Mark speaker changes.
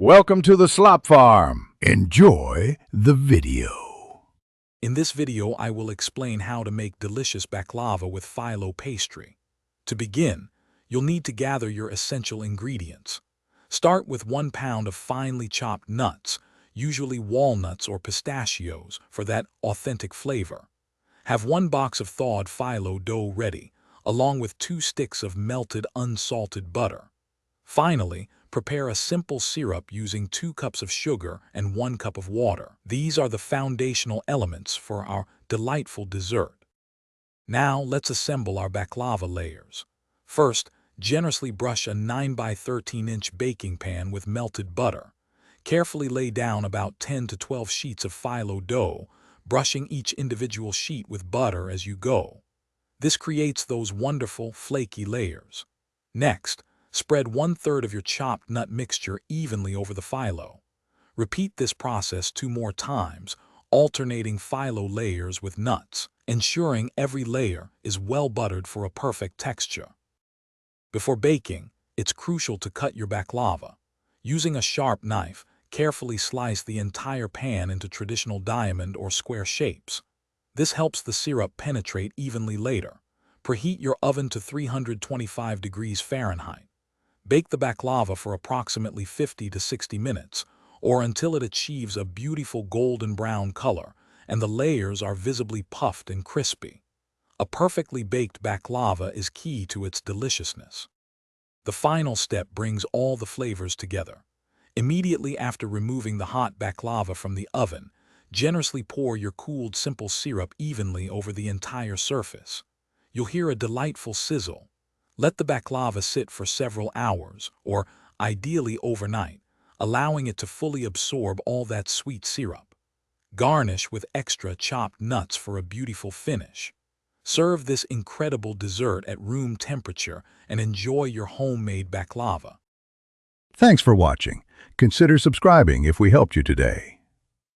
Speaker 1: Welcome to the Slop Farm. Enjoy the video.
Speaker 2: In this video, I will explain how to make delicious baklava with Filo pastry. To begin, you'll need to gather your essential ingredients. Start with 1 pound of finely chopped nuts, usually walnuts or pistachios, for that authentic flavor. Have 1 box of thawed phyllo dough ready, along with 2 sticks of melted unsalted butter. Finally, prepare a simple syrup using 2 cups of sugar and 1 cup of water. These are the foundational elements for our delightful dessert. Now let's assemble our baklava layers. First, generously brush a 9 by 13-inch baking pan with melted butter. Carefully lay down about 10 to 12 sheets of phyllo dough, brushing each individual sheet with butter as you go. This creates those wonderful, flaky layers. Next, spread 1/3 of your chopped nut mixture evenly over the phyllo. Repeat this process 2 more times, alternating phyllo layers with nuts, ensuring every layer is well buttered for a perfect texture. Before baking, it's crucial to cut your baklava. Using a sharp knife, carefully slice the entire pan into traditional diamond or square shapes. This helps the syrup penetrate evenly later. Preheat your oven to 325 degrees Fahrenheit. Bake the baklava for approximately 50 to 60 minutes, or until it achieves a beautiful golden brown color and the layers are visibly puffed and crispy. A perfectly baked baklava is key to its deliciousness. The final step brings all the flavors together. Immediately after removing the hot baklava from the oven, generously pour your cooled simple syrup evenly over the entire surface. You'll hear a delightful sizzle. Let the baklava sit for several hours, or ideally overnight, allowing it to fully absorb all that sweet syrup. Garnish with extra chopped nuts for a beautiful finish. Serve this incredible dessert at room temperature and enjoy your homemade baklava.
Speaker 1: Thanks for watching. Consider subscribing if we helped you today.